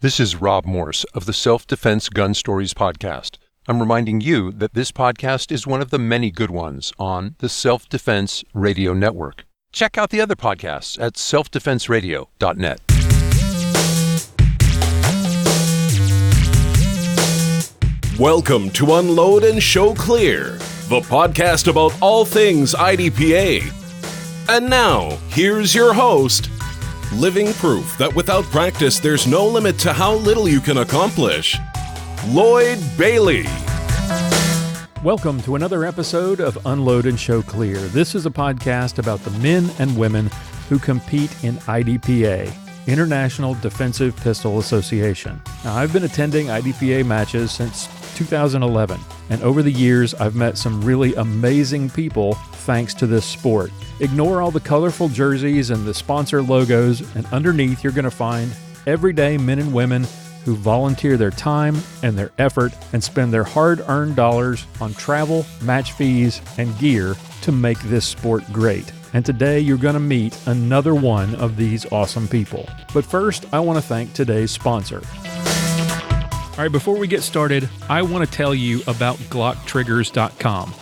This is Rob Morse of the Self-Defense Gun Stories podcast. I'm reminding you that this podcast is one of the many good ones on the Self-Defense Radio Network. Check out the other podcasts at selfdefenseradio.net. Welcome to Unload and Show Clear, the podcast about all things IDPA. And now, here's your host, living proof that without practice, there's no limit to how little you can accomplish, Lloyd Bailey. Welcome to another episode of Unload and Show Clear. This is a podcast about the men and women who compete in IDPA, International Defensive Pistol Association. Now, I've been attending IDPA matches since 2011, and over the years, I've met some really amazing people thanks to this sport. Ignore all the colorful jerseys and the sponsor logos, and underneath you're going to find everyday men and women who volunteer their time and their effort and spend their hard-earned dollars on travel, match fees, and gear to make this sport great. And today you're going to meet another one of these awesome people. But first, I want to thank today's sponsor. All right, before we get started, I want to tell you about GlockTriggers.com.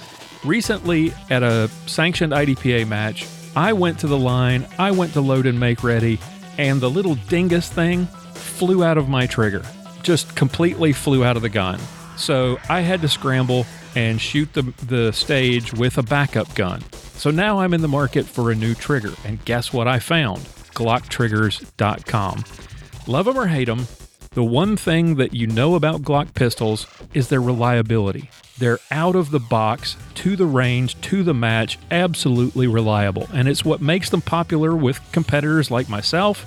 Recently, at a sanctioned IDPA match, I went to the line, I went to load and make ready, and the little dingus thing flew out of my trigger. Just completely flew out of the gun. So I had to scramble and shoot the stage with a backup gun. So now I'm in the market for a new trigger, and guess what I found? GlockTriggers.com. Love them or hate them, the one thing that you know about Glock pistols is their reliability. They're out of the box, to the range, to the match, absolutely reliable. And it's what makes them popular with competitors like myself,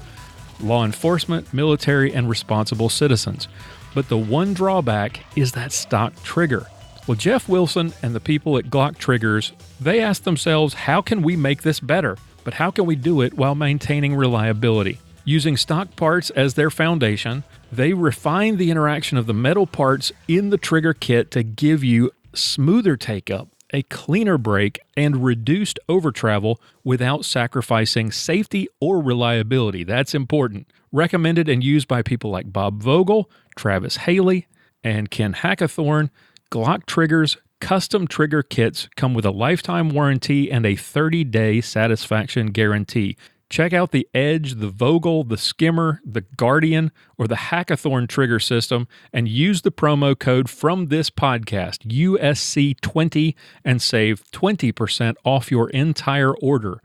law enforcement, military, and responsible citizens. But the one drawback is that stock trigger. Well, Jeff Wilson and the people at Glock Triggers, they asked themselves, how can we make this better? But how can we do it while maintaining reliability? Using stock parts as their foundation, they refine the interaction of the metal parts in the trigger kit to give you smoother take-up, a cleaner break, and reduced overtravel without sacrificing safety or reliability. That's important. Recommended and used by people like Bob Vogel, Travis Haley, and Ken Hackathorn. Glock Triggers custom trigger kits come with a lifetime warranty and a 30-day satisfaction guarantee. Check out the Edge, the Vogel, the Skimmer, the Guardian, or the Hackathorn trigger system and use the promo code from this podcast, USC20, and save 20% off your entire order.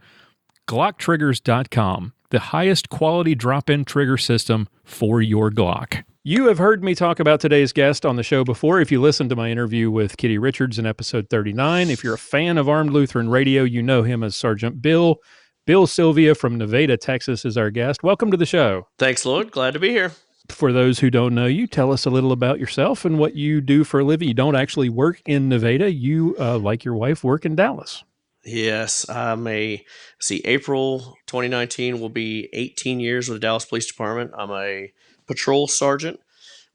GlockTriggers.com, the highest quality drop-in trigger system for your Glock. You have heard me talk about today's guest on the show before if you listened to my interview with Kitty Richards in episode 39. If you're a fan of Armed Lutheran Radio, you know him as Sergeant Bill. Bill Silvia from Nevada, Texas is our guest. Welcome to the show. Thanks, Lloyd. Glad to be here. For those who don't know you, tell us a little about yourself and what you do for a living. You don't actually work in Nevada. You, like your wife, work in Dallas. Yes, April 2019 will be 18 years with the Dallas Police Department. I'm a patrol sergeant,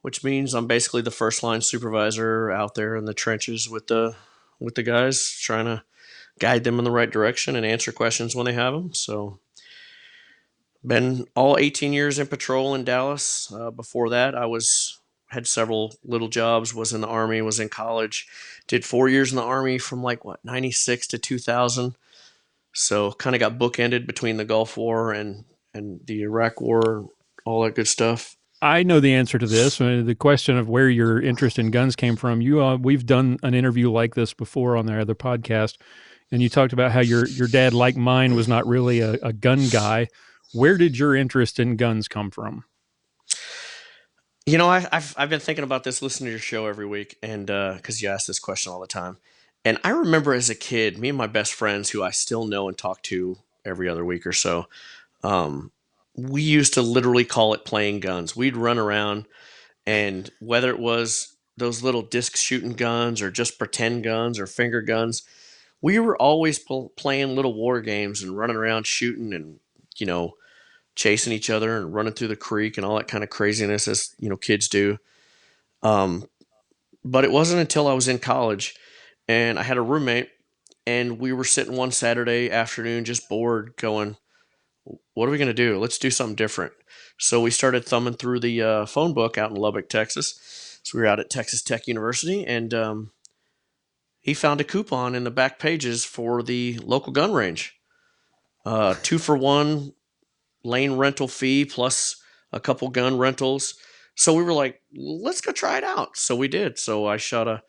which means I'm basically the first line supervisor out there in the trenches with the guys, trying to guide them in the right direction and answer questions when they have them. So, been all 18 years in patrol in Dallas. Before that, I had several little jobs, was in the Army, was in college, did 4 years in the Army from 96 to 2000. So kind of got bookended between the Gulf War and the Iraq War, all that good stuff. I know the answer to this. The question of where your interest in guns came from. We've done an interview like this before on their other podcast, and you talked about how your dad, like mine, was not really a gun guy. Where did your interest in guns come from? You know, I've been thinking about this, listening to your show every week, and because you ask this question all the time. And I remember as a kid, me and my best friends, who I still know and talk to every other week or so, we used to literally call it playing guns. We'd run around, and whether it was those little disc shooting guns or just pretend guns or finger guns, we were always playing little war games and running around shooting and, chasing each other and running through the creek and all that kind of craziness as, kids do. But it wasn't until I was in college and I had a roommate, and we were sitting one Saturday afternoon just bored going, what are we going to do? Let's do something different. So we started thumbing through the phone book out in Lubbock, Texas. So we were out at Texas Tech University, and he found a coupon in the back pages for the local gun range. 2-for-1 lane rental fee plus a couple gun rentals. So we were like, let's go try it out. So we did. So I shot a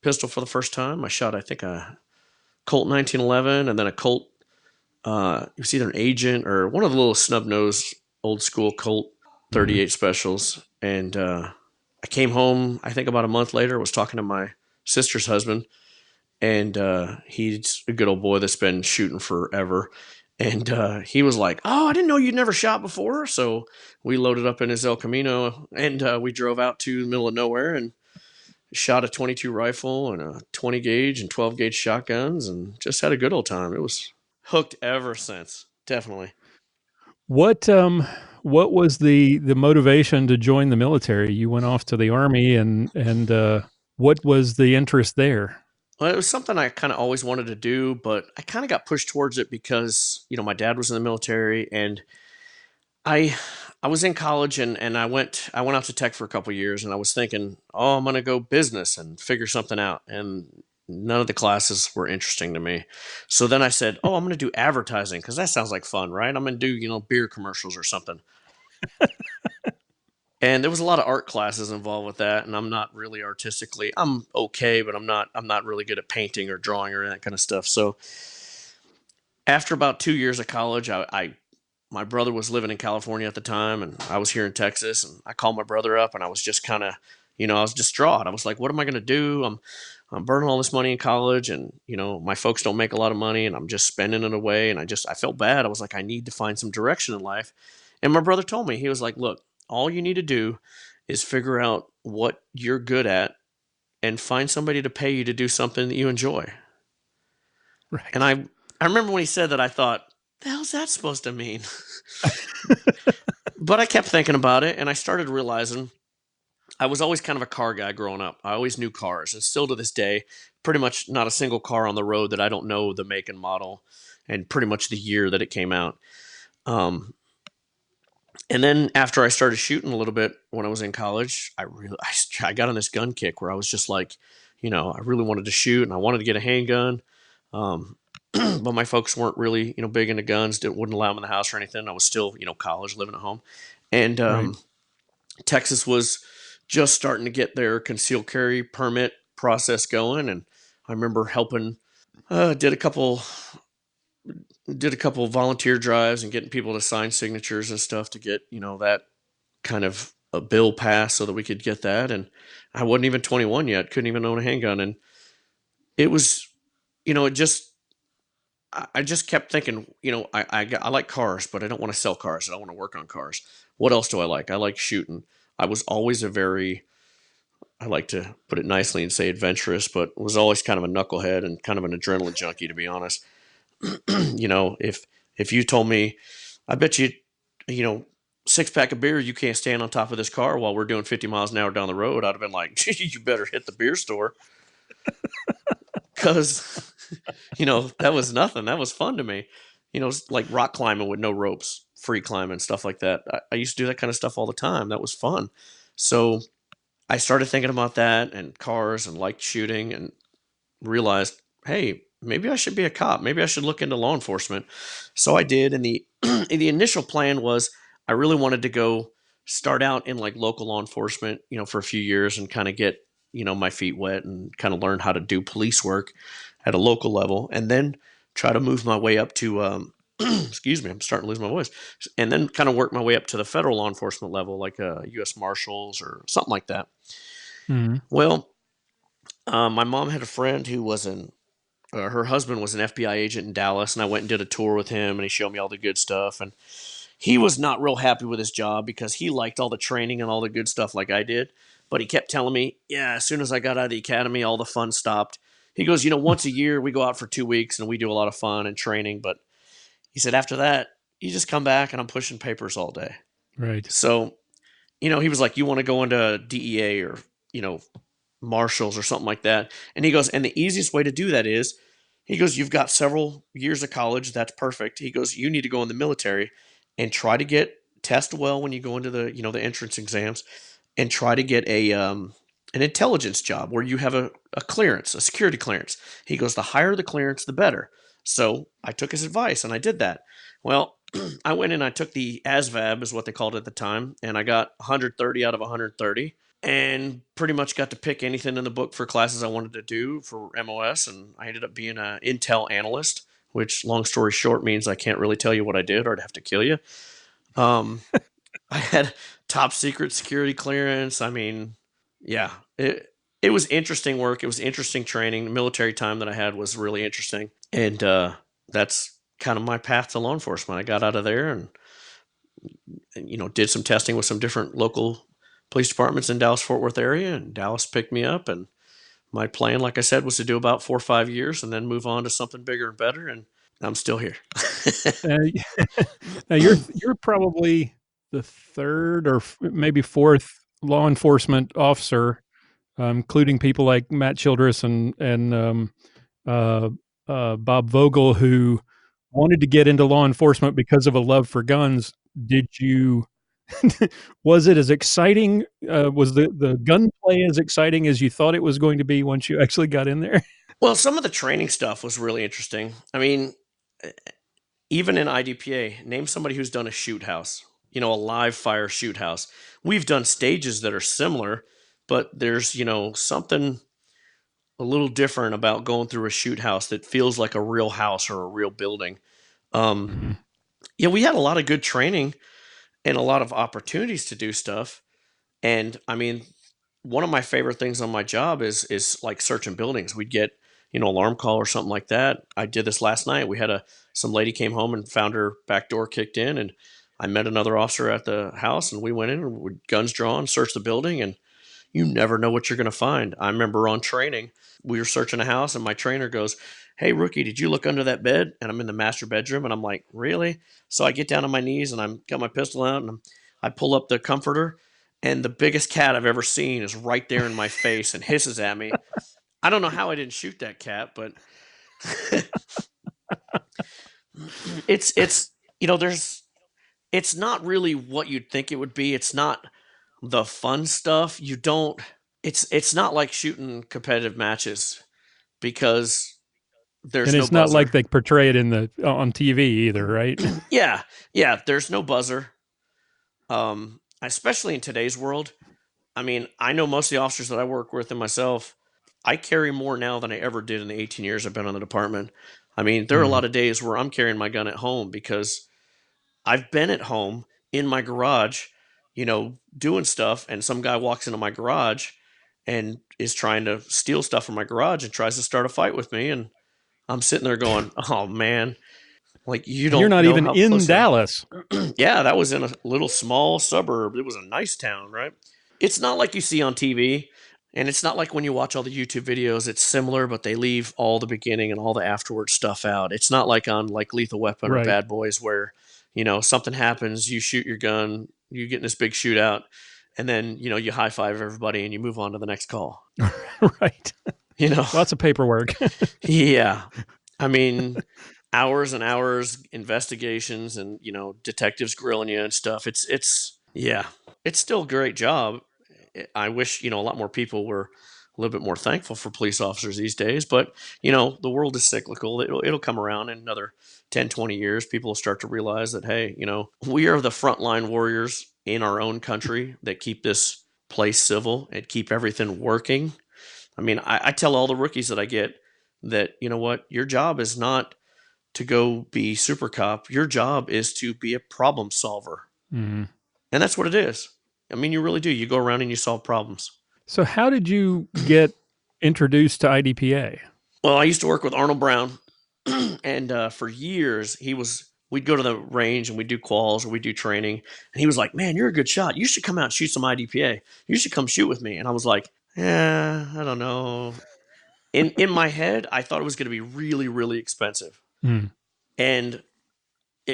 pistol for the first time. I shot, I think, a Colt 1911 and then a Colt, it was either an Agent or one of the little snub-nosed old school Colt 38 specials. And I came home, I think about a month later, was talking to my sister's husband, and he's a good old boy that's been shooting forever. And he was like, oh, I didn't know you'd never shot before. So we loaded up in his El Camino, and we drove out to the middle of nowhere and shot a 22 rifle and a 20 gauge and 12 gauge shotguns, and just had a good old time. It was hooked ever since. Definitely. What was the motivation to join the military? You went off to the Army, and what was the interest there? Well, it was something I kind of always wanted to do, but I kind of got pushed towards it because, my dad was in the military, and I was in college, and I went out to Tech for a couple of years, and I was thinking, oh, I'm going to go business and figure something out. And none of the classes were interesting to me. So then I said, oh, I'm going to do advertising because that sounds like fun, right? I'm going to do, beer commercials or something. And there was a lot of art classes involved with that, and I'm not really artistically. I'm okay, but I'm not really good at painting or drawing or that kind of stuff. So after about 2 years of college, my brother was living in California at the time, and I was here in Texas, and I called my brother up, and I was just kind of, I was distraught. I was like, what am I going to do? I'm burning all this money in college, and, my folks don't make a lot of money, and I'm just spending it away. And I felt bad. I was like, I need to find some direction in life. And my brother told me, he was like, look, all you need to do is figure out what you're good at and find somebody to pay you to do something that you enjoy. Right. And I remember when he said that, I thought, the hell's that supposed to mean? But I kept thinking about it, and I started realizing I was always kind of a car guy growing up. I always knew cars, and still to this day, pretty much not a single car on the road that I don't know the make and model and pretty much the year that it came out. And then after I started shooting a little bit when I was in college, I got on this gun kick where I was just like, I really wanted to shoot, and I wanted to get a handgun. But my folks weren't really, big into guns, wouldn't allow them in the house or anything. I was still, college, living at home. And Right. Texas was just starting to get their concealed carry permit process going. And I remember helping, did a couple volunteer drives and getting people to sign signatures and stuff to get, that kind of a bill passed so that we could get that. And I wasn't even 21 yet, couldn't even own a handgun. And it was, I just kept thinking, I like cars, but I don't want to sell cars. I don't want to work on cars. What else do I like? I like shooting. I was always I like to put it nicely and say adventurous, but was always kind of a knucklehead and kind of an adrenaline junkie, to be honest. If you told me, I bet you, 6-pack of beer, you can't stand on top of this car while we're doing 50 miles an hour down the road, I'd have been like, you better hit the beer store. Because, that was nothing. That was fun to me. Like rock climbing with no ropes, free climbing, stuff like that. I used to do that kind of stuff all the time. That was fun. So I started thinking about that and cars and liked shooting and realized, hey, maybe I should be a cop. Maybe I should look into law enforcement. So I did. And the initial plan was I really wanted to go start out in like local law enforcement, for a few years and kind of get, my feet wet and kind of learn how to do police work at a local level, and then try to move my way up to, excuse me, I'm starting to lose my voice, and then kind of work my way up to the federal law enforcement level, like U.S. Marshals or something like that. Mm-hmm. Well, my mom had a friend who was her husband was an FBI agent in Dallas, and I went and did a tour with him, and he showed me all the good stuff, and he was not real happy with his job because he liked all the training and all the good stuff like I did. But he kept telling me, yeah, as soon as I got out of the academy, all the fun stopped. He goes, once a year we go out for 2 weeks and we do a lot of fun and training. But he said, after that, you just come back and I'm pushing papers all day. Right. So, he was like, you want to go into DEA or, Marshals or something like that. And he goes, and the easiest way to do that is, he goes, you've got several years of college. That's perfect. He goes, you need to go in the military and try to get test well when you go into the the entrance exams, and try to get an intelligence job where you have a clearance, a security clearance. He goes, the higher the clearance, the better. So I took his advice and I did that. Well, I went in, I took the ASVAB is what they called it at the time, and I got 130 out of 130 and pretty much got to pick anything in the book for classes I wanted to do for MOS. And I ended up being an Intel analyst, which long story short means I can't really tell you what I did or I'd have to kill you. I had top secret security clearance. I mean, yeah, it was interesting work. It was interesting training. The military time that I had was really interesting. And that's kind of my path to law enforcement. I got out of there and did some testing with some different local police departments in Dallas-Fort Worth area, and Dallas picked me up. And my plan, like I said, was to do about 4 or 5 years and then move on to something bigger and better. And I'm still here. Now you're probably the third or maybe fourth law enforcement officer, including people like Matt Childress and Bob Vogel, who wanted to get into law enforcement because of a love for guns. Did you? Was it as exciting? Was the gunplay as exciting as you thought it was going to be once you actually got in there? Well, some of the training stuff was really interesting. I mean, even in IDPA, name somebody who's done a shoot house, a live fire shoot house. We've done stages that are similar, but there's, something a little different about going through a shoot house that feels like a real house or a real building. Yeah, we had a lot of good training and a lot of opportunities to do stuff. And I mean, one of my favorite things on my job is like searching buildings. We'd get, alarm call or something like that. I did this last night. We had some lady came home and found her back door kicked in, and I met another officer at the house, and we went in and with guns drawn, searched the building, and you never know what you're going to find. I remember on training, we were searching a house, and my trainer goes, "Hey, rookie, did you look under that bed?" And I'm in the master bedroom, and I'm like, "Really?" So I get down on my knees, and I'm got my pistol out, and I pull up the comforter, and the biggest cat I've ever seen is right there in my face and hisses at me. I don't know how I didn't shoot that cat, but it's not really what you'd think it would be. It's not the fun stuff. It's not like shooting competitive matches because there's no buzzer. And it's not like they portray it on TV either, right? Yeah. There's no buzzer. Especially in today's world. I mean, I know most of the officers that I work with and myself, I carry more now than I ever did in the 18 years I've been on the department. I mean, there are a lot of days where I'm carrying my gun at home because I've been at home in my garage, doing stuff, and some guy walks into my garage and is trying to steal stuff from my garage and tries to start a fight with me, and I'm sitting there going, "Oh man, like you're not even in Dallas." Yeah, that was in a little small suburb. It was a nice town, right? It's not like you see on TV, and it's not like when you watch all the YouTube videos. It's similar, but they leave all the beginning and all the afterward stuff out. It's not like on like Lethal Weapon or Bad Boys where something happens, you shoot your gun, you get in this big shootout, and then you high five everybody and you move on to the next call. Right. Lots of paperwork. Yeah, I mean, hours and hours, investigations, and detectives grilling you and stuff. It's still a great job. I wish a lot more people were a little bit more thankful for police officers these days, but the world is cyclical. It'll come around in another 10, 20 years. People will start to realize that, hey, we are the frontline warriors in our own country that keep this place civil and keep everything working. I mean, I tell all the rookies that I get that, your job is not to go be super cop. Your job is to be a problem solver. Mm-hmm. And that's what it is. I mean, you really do. You go around and you solve problems. So how did you get introduced to IDPA? Well, I used to work with Arnold Brown, and for years we'd go to the range and we'd do quals or we'd do training, and he was like, "Man, you're a good shot. You should come out and shoot some IDPA. You should come shoot with me." And I was like, "Yeah, I don't know." In my head, I thought it was going to be really, really expensive. And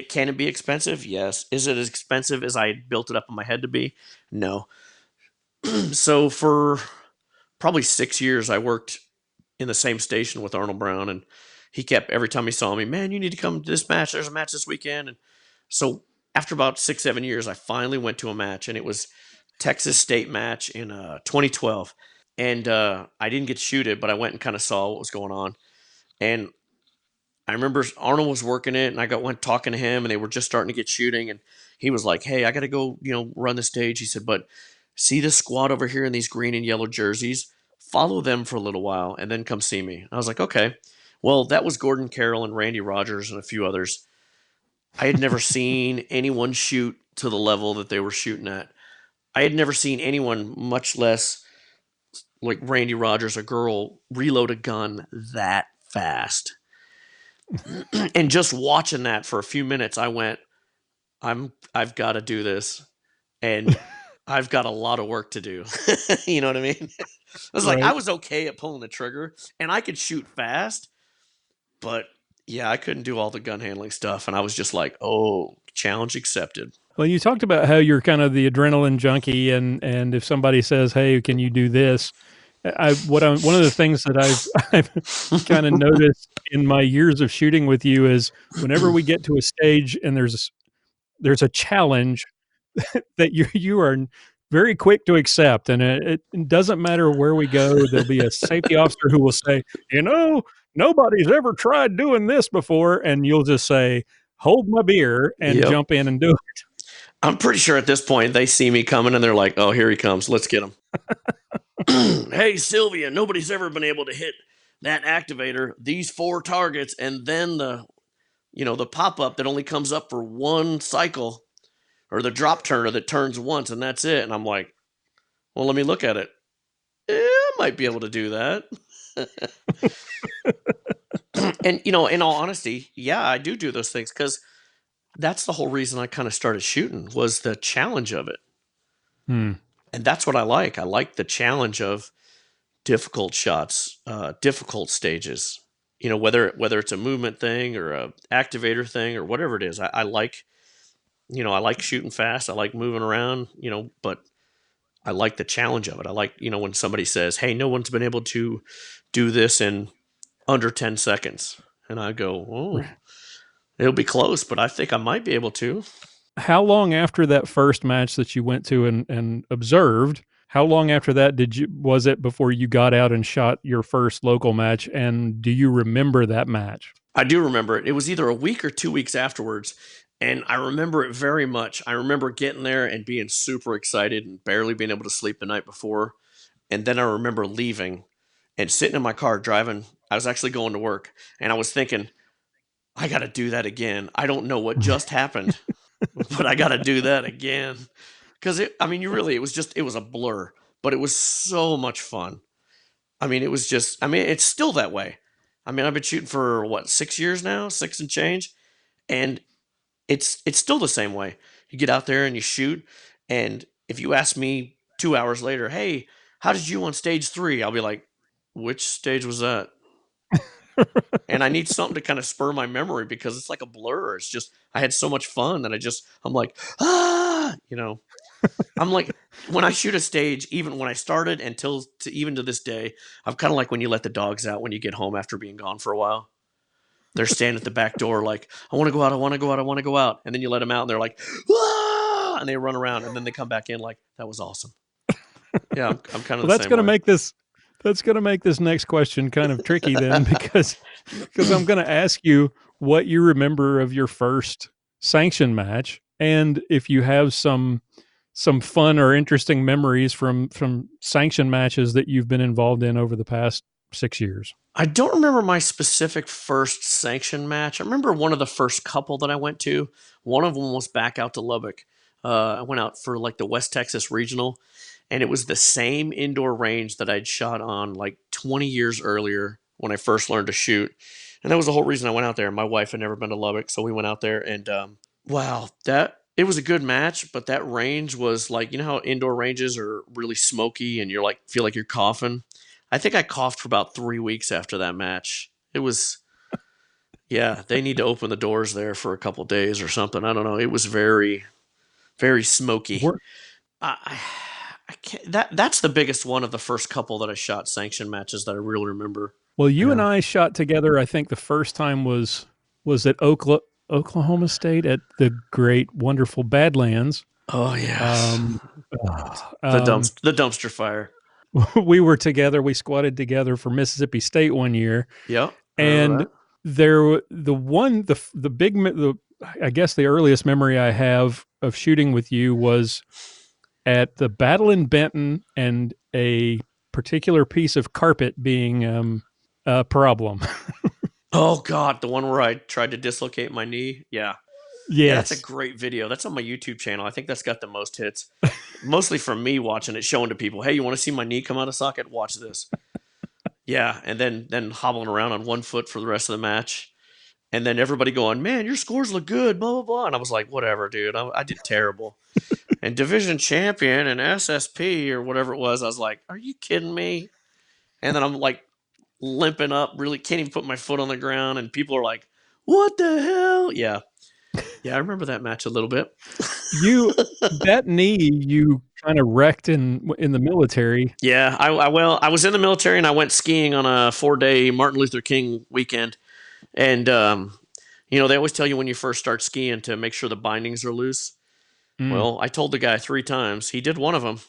can it be expensive? Yes. Is it as expensive as I built it up in my head to be? No. So for probably 6 years, I worked in the same station with Arnold Brown, and he kept, every time he saw me, "Man, you need to come to this match. There's a match this weekend." And so after about 6-7 years, I finally went to a match, and it was Texas State match in 2012. And I didn't get to shoot it, but I went and kind of saw what was going on. And I remember Arnold was working it, and I went talking to him, and they were just starting to get shooting. And he was like, "Hey, I got to go, run the stage." He said, "But see this squad over here in these green and yellow jerseys? Follow them for a little while, and then come see me." I was like, "Okay." Well, that was Gordon Carroll and Randy Rogers and a few others. I had never seen anyone shoot to the level that they were shooting at. I had never seen anyone, much less like Randy Rogers, a girl, reload a gun that fast. And just watching that for a few minutes, I went, I've got to do this. And I've got a lot of work to do. You know what I mean? I was like, I was okay at pulling the trigger, and I could shoot fast, but yeah, I couldn't do all the gun handling stuff. And I was just like, oh, challenge accepted. Well, you talked about how you're kind of the adrenaline junkie, and if somebody says, "Hey, can you do this?" one of the things that I've kind of noticed in my years of shooting with you is whenever we get to a stage and there's a challenge that you are very quick to accept, and it doesn't matter where we go. There'll be a safety officer who will say, "Nobody's ever tried doing this before," and you'll just say, "Hold my beer," and jump in and do it. I'm pretty sure at this point they see me coming and they're like, "Oh, here he comes. Let's get him." "Hey, Silvia, nobody's ever been able to hit that activator, these 4 targets, and then the pop-up that only comes up for one cycle, or the drop turner that turns once and that's it." And I'm like, "Well, let me look at it. I might be able to do that." And, in all honesty, yeah, I do those things because that's the whole reason I kind of started shooting, was the challenge of it. And that's what I like. I like the challenge of difficult shots, difficult stages. Whether it's a movement thing or a activator thing or whatever it is, I like, I like shooting fast. I like moving around, but I like the challenge of it. I like, when somebody says, "Hey, no one's been able to do this in under 10 seconds. And I go, "Oh, it'll be close, but I think I might be able to." How long after that first match that you went to and observed, how long after that was it before you got out and shot your first local match? And do you remember that match? I do remember it. It was either a week or 2 weeks afterwards. And I remember it very much. I remember getting there and being super excited and barely being able to sleep the night before. And then I remember leaving and sitting in my car driving. I was actually going to work, and I was thinking, I got to do that again. I don't know what just happened, but I got to do that again. Because it was a blur, but it was so much fun. It's still that way. I've been shooting for 6 years now, 6 and change. And it's still the same way. You get out there and you shoot. And if you ask me 2 hours later, "Hey, how did you on stage 3? I'll be like, "Which stage was that?" And I need something to kind of spur my memory because it's like a blur. It's just, I had so much fun that I'm like, I'm like, when I shoot a stage, even when I started even to this day, I'm kind of like when you let the dogs out when you get home after being gone for a while. They're standing at the back door like, "I want to go out, I want to go out, I want to go out." And then you let them out and they're like, "Ah!" And they run around and then they come back in like, "That was awesome." Yeah, I'm kind of the that's same going to way. That's going to make this next question kind of tricky then, because I'm going to ask you what you remember of your first sanction match, and if you have some fun or interesting memories from sanction matches that you've been involved in over the past 6 years. I don't remember my specific first sanction match. I remember one of the first couple that I went to. One of them was back out to Lubbock. I went out for like the West Texas Regional, and it was the same indoor range that I'd shot on like 20 years earlier when I first learned to shoot. And that was the whole reason I went out there. My wife had never been to Lubbock, so we went out there, and it was a good match, but that range was like, how indoor ranges are really smoky and you're like, feel like you're coughing. I think I coughed for about 3 weeks after that match. It was, they need to open the doors there for a couple of days or something. I don't know. It was very, very smoky. I can't, that's the biggest one of the first couple that I shot sanction matches that I really remember. Well, you and I shot together. I think the first time was at Oklahoma State at the great, wonderful Badlands. Oh yeah, Um, the dumpster fire. we were together. We squatted together for Mississippi State one year, Yep, I remember and that. I guess the earliest memory I have of shooting with you was at the Battle in Benton, and a particular piece of carpet being a problem. Oh God, the one where I tried to dislocate my knee. Yeah. Yeah, that's a Yes. great video. That's on my YouTube channel. I think that's got the most hits. Mostly from me watching it, showing to people, hey, you want to see my knee come out of socket? Watch this. Yeah, and then hobbling around on one foot for the rest of the match. And then everybody going, man, your scores look good, blah, blah, blah. And I was like, whatever, dude. I did terrible. And division champion and SSP or whatever it was, I was like, are you kidding me? And then I'm like limping up, really can't even put my foot on the ground. And people are like, what the hell? Yeah. Yeah, I remember that match a little bit. That knee you kind of wrecked in the military. Yeah, I was in the military and I went skiing on a 4-day Martin Luther King weekend. And, they always tell you when you first start skiing to make sure the bindings are loose. Well, I told the guy 3 times. He did one of them.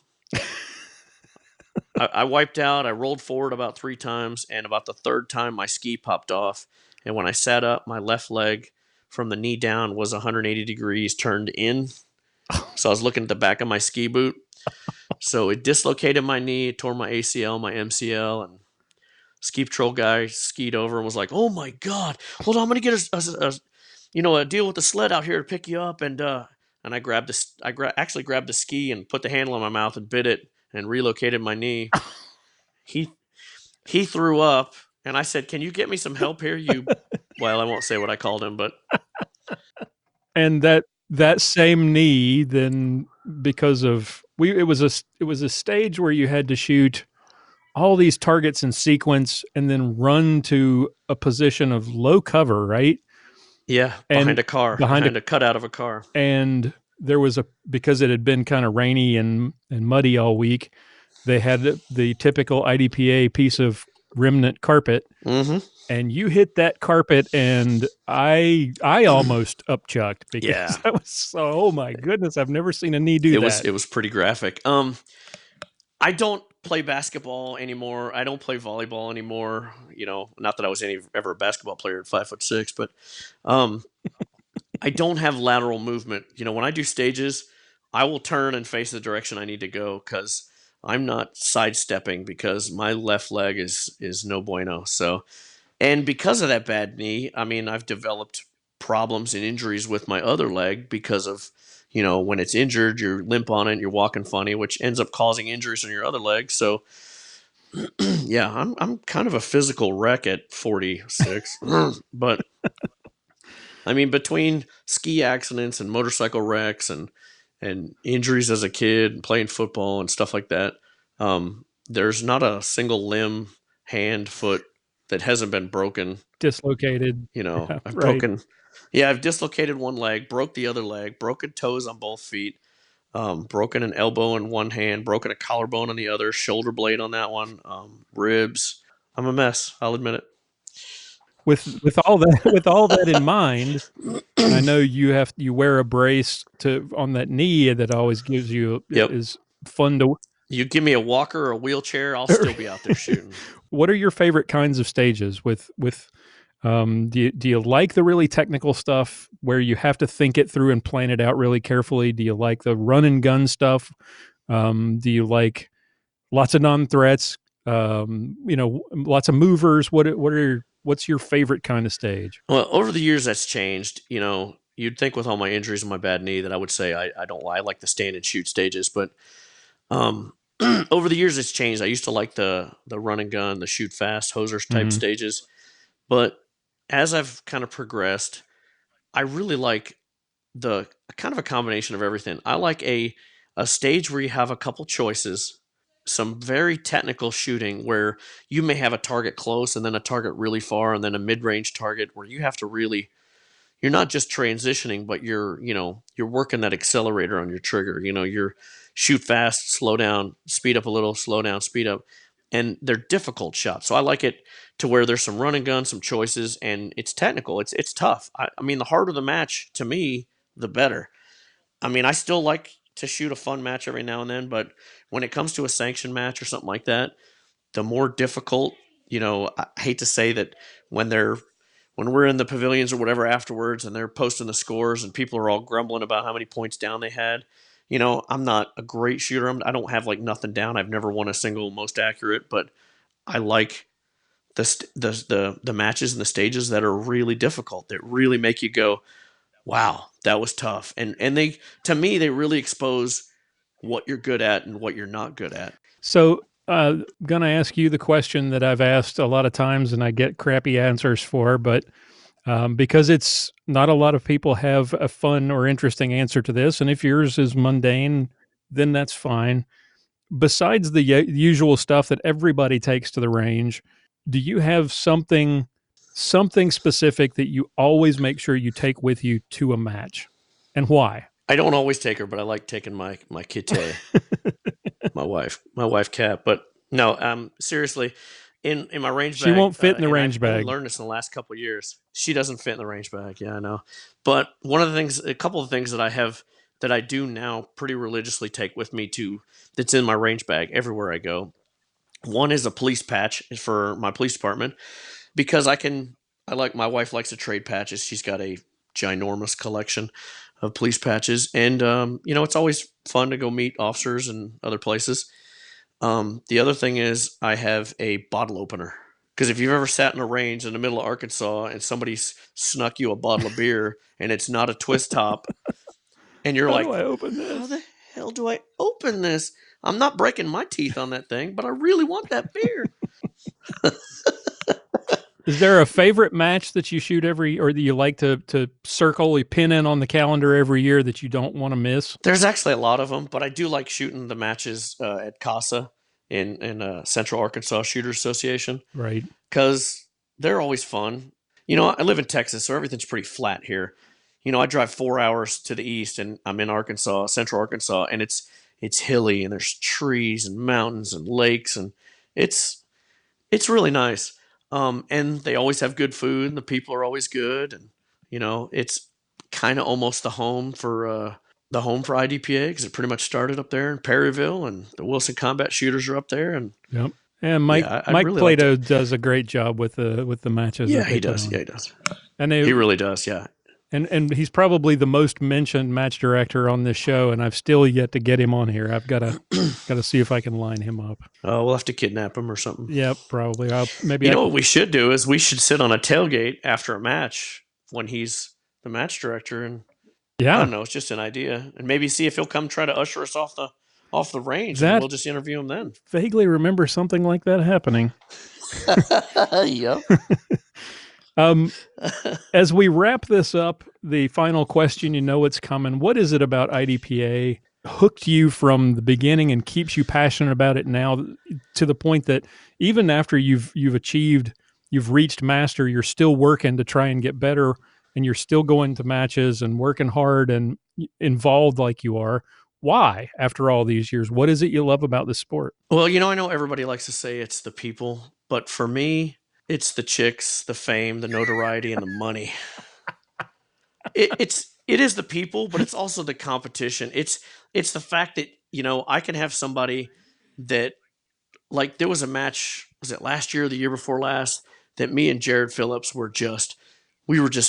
I wiped out. I rolled forward about 3 times. And about the 3rd time, my ski popped off. And when I sat up, my left leg from the knee down was 180 degrees turned in. So I was looking at the back of my ski boot. So it dislocated my knee, it tore my ACL, my MCL, and ski patrol guy skied over and was like, "Oh my God, hold on, I'm gonna get a deal with the sled out here to pick you up." And I grabbed actually grabbed the ski and put the handle on my mouth and bit it and relocated my knee. He threw up, and I said, "Can you get me some help here?" Well, I won't say what I called him, but And that same knee, then, because of it was a stage where you had to shoot all these targets in sequence and then run to a position of low cover, right? yeah, behind a car, behind a cutout of a car. And there was because it had been kind of rainy and muddy all week, they had the typical IDPA piece of remnant carpet. Mm-hmm. And you hit that carpet, and I almost upchucked because I was so, oh my goodness, I've never seen a knee do that. It was pretty graphic. I don't play basketball anymore. I don't play volleyball anymore. Not that I was ever a basketball player at 5'6", but I don't have lateral movement. When I do stages, I will turn and face the direction I need to go because I'm not sidestepping because my left leg is no bueno. So. And because of that bad knee, I mean, I've developed problems and injuries with my other leg because of, when it's injured, you're limp on it, you're walking funny, which ends up causing injuries on your other leg. So, yeah, I'm kind of a physical wreck at 46. But, I mean, between ski accidents and motorcycle wrecks and injuries as a kid and playing football and stuff like that, there's not a single limb, hand, foot, that hasn't been broken, dislocated. I've dislocated one leg, broke the other leg, broken toes on both feet, broken an elbow in one hand, broken a collarbone on the other, shoulder blade on that one, ribs. I'm a mess. I'll admit it. With all that in mind, I know you wear a brace on that knee that always gives you is fun to. You give me a walker or a wheelchair, I'll still be out there shooting. What are your favorite kinds of stages? Do you like the really technical stuff where you have to think it through and plan it out really carefully? Do you like the run and gun stuff? Do you like lots of non-threats? Lots of movers. What's your favorite kind of stage? Well, over the years that's changed. You'd think with all my injuries and my bad knee that I would say I like the stand and shoot stages, but over the years it's changed. I used to like the run and gun, the shoot fast, hosers type stages. But as I've kind of progressed, I really like the kind of a combination of everything. I like a stage where you have a couple choices, some very technical shooting where you may have a target close and then a target really far and then a mid-range target where you have to really, you're not just transitioning, but you're working that accelerator on your trigger. You're shoot fast, slow down, speed up a little, slow down, speed up. and they're difficult shots. So I like it to where there's some run and gun, some choices, and it's technical. It's tough. I mean, the harder the match, to me, the better. I mean, I still like to shoot a fun match every now and then, but when it comes to a sanctioned match or something like that, the more difficult, I hate to say that when we're in the pavilions or whatever afterwards and they're posting the scores and people are all grumbling about how many points down they had, I'm not a great shooter. I don't have like nothing down. I've never won a single most accurate, but I like the matches and the stages that are really difficult, that really make you go, wow, that was tough. And they, to me, they really expose what you're good at and what you're not good at. So going to ask you the question that I've asked a lot of times and I get crappy answers for, but because it's not a lot of people have a fun or interesting answer to this. And if yours is mundane, then that's fine. Besides the usual stuff that everybody takes to the range, do you have something specific that you always make sure you take with you to a match, and why? I don't always take her, but I like taking my kitty, my wife Kat. But no, seriously, in my range bag, she won't fit in the range bag. I learned this in the last couple of years. She doesn't fit in the range bag. Yeah, I know. But a couple of things that I have that I do now pretty religiously take with me that's in my range bag everywhere I go. One is a police patch for my police department, because my wife likes to trade patches. She's got a ginormous collection of police patches. And, it's always fun to go meet officers and other places. The other thing is I have a bottle opener, because if you've ever sat in a range in the middle of Arkansas and somebody's snuck you a bottle of beer and it's not a twist top and you're like, how do I open this? How the hell do I open this? I'm not breaking my teeth on that thing, but I really want that beer. Is there a favorite match that you shoot or that you like to circle, you pin in on the calendar every year that you don't want to miss? There's actually a lot of them, but I do like shooting the matches at CASA in Central Arkansas Shooters Association. Right. Because they're always fun. I live in Texas, so everything's pretty flat here. I drive 4 hours to the east and I'm in Arkansas, Central Arkansas, and it's hilly and there's trees and mountains and lakes, and it's really nice. And they always have good food and the people are always good. And, it's kind of almost the home for IDPA, because it pretty much started up there in Perryville, and the Wilson Combat Shooters are up there. And yep. And Mike really Plato does a great job with the matches. Yeah, he does. Yeah, he does. And he really does. Yeah. And he's probably the most mentioned match director on this show, and I've still yet to get him on here. I've got to see if I can line him up. Oh, we'll have to kidnap him or something. Yep, probably. What we should do is we should sit on a tailgate after a match when he's the match director, and I don't know, it's just an idea, and maybe see if he'll come try to usher us off the range, and we'll just interview him then. Vaguely remember something like that happening. Yep. As we wrap this up, the final question, it's coming. What is it about IDPA hooked you from the beginning and keeps you passionate about it now, to the point that even after you've reached master, you're still working to try and get better, and you're still going to matches and working hard and involved like you are? Why, after all these years? What is it you love about this sport? Well, I know everybody likes to say it's the people, but for me, it's the chicks, the fame, the notoriety, and the money. It is the people, but it's also the competition. It's the fact that, I can have somebody that, like, there was a match, was it last year or the year before last, that me and Jared Phillips were just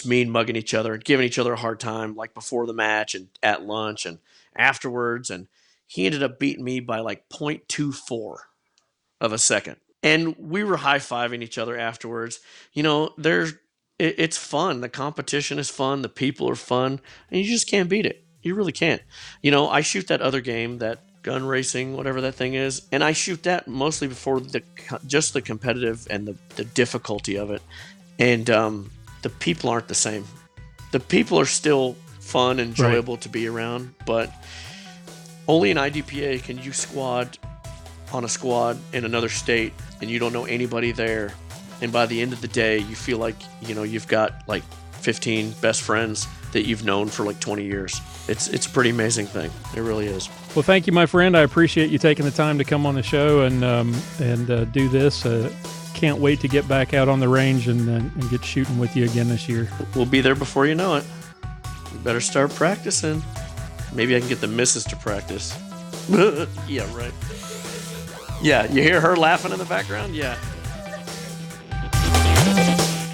mean mugging each other and giving each other a hard time, like before the match and at lunch and afterwards. And he ended up beating me by like 0.24 of a second. And we were high-fiving each other afterwards. It's fun. The competition is fun. The people are fun. And you just can't beat it. You really can't. I shoot that other game, that gun racing, whatever that thing is, and I shoot that mostly before just the competitive and the difficulty of it. And the people aren't the same. The people are still fun and enjoyable to be around, but only in IDPA can you squad on a squad in another state and you don't know anybody there, and by the end of the day you feel like you've got like 15 best friends that you've known for like 20 years. It's a pretty amazing thing. It really is. Well, thank you, my friend. I appreciate you taking the time to come on the show and do this. Can't wait to get back out on the range and get shooting with you again this year. We'll be there before you know it. You better start practicing. Maybe I can get the missus to practice. Yeah, right. Yeah, you hear her laughing in the background? Yeah.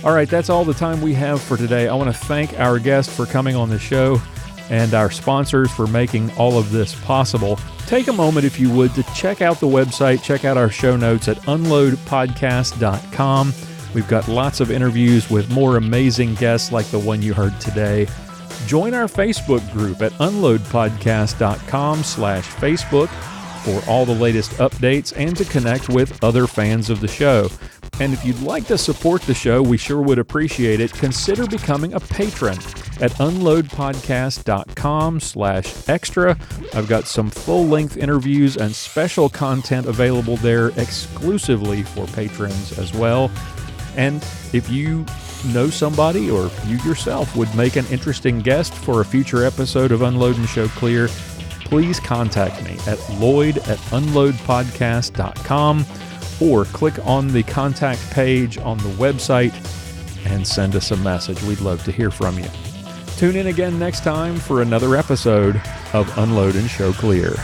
All right, that's all the time we have for today. I want to thank our guest for coming on the show and our sponsors for making all of this possible. Take a moment, if you would, to check out the website, check out our show notes at unloadpodcast.com. We've got lots of interviews with more amazing guests like the one you heard today. Join our Facebook group at unloadpodcast.com/Facebook for all the latest updates and to connect with other fans of the show. And if you'd like to support the show, we sure would appreciate it. Consider becoming a patron at unloadpodcast.com/extra. I've got some full-length interviews and special content available there exclusively for patrons as well. And if you know somebody or you yourself would make an interesting guest for a future episode of Unload and Show Clear, please contact me at lloyd@unloadpodcast.com or click on the contact page on the website and send us a message. We'd love to hear from you. Tune in again next time for another episode of Unload and Show Clear.